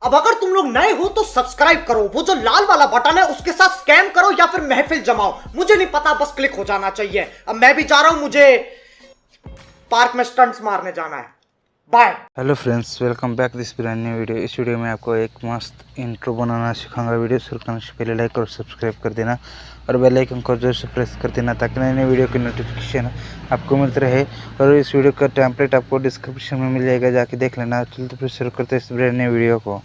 अब अगर तुम लोग नए हो तो सब्सक्राइब करो, वो जो लाल वाला बटन है उसके साथ स्कैम करो या फिर महफिल जमाओ, मुझे नहीं पता, बस क्लिक हो जाना चाहिए। अब मैं भी जा रहा हूं, मुझे पार्क में स्टंट्स मारने जाना है। Bye. Hello friends, welcome back this brand new video. इस वीडियो में आपको एक मस्त इंट्रो बनाना सिखाऊंगा। वीडियो शुरू करने से पहले लाइक और सब्सक्राइब कर देना और बेल आइकन को जोर से प्रेस कर देना ताकि नए नए वीडियो की नोटिफिकेशन आपको मिलते रहे। और इस वीडियो का टेम्पलेट आपको डिस्क्रिप्शन में मिल जाएगा, जाके देख लेना। चलिए तो फिर शुरू करते हैं इस ब्रांड न्यू वीडियो को।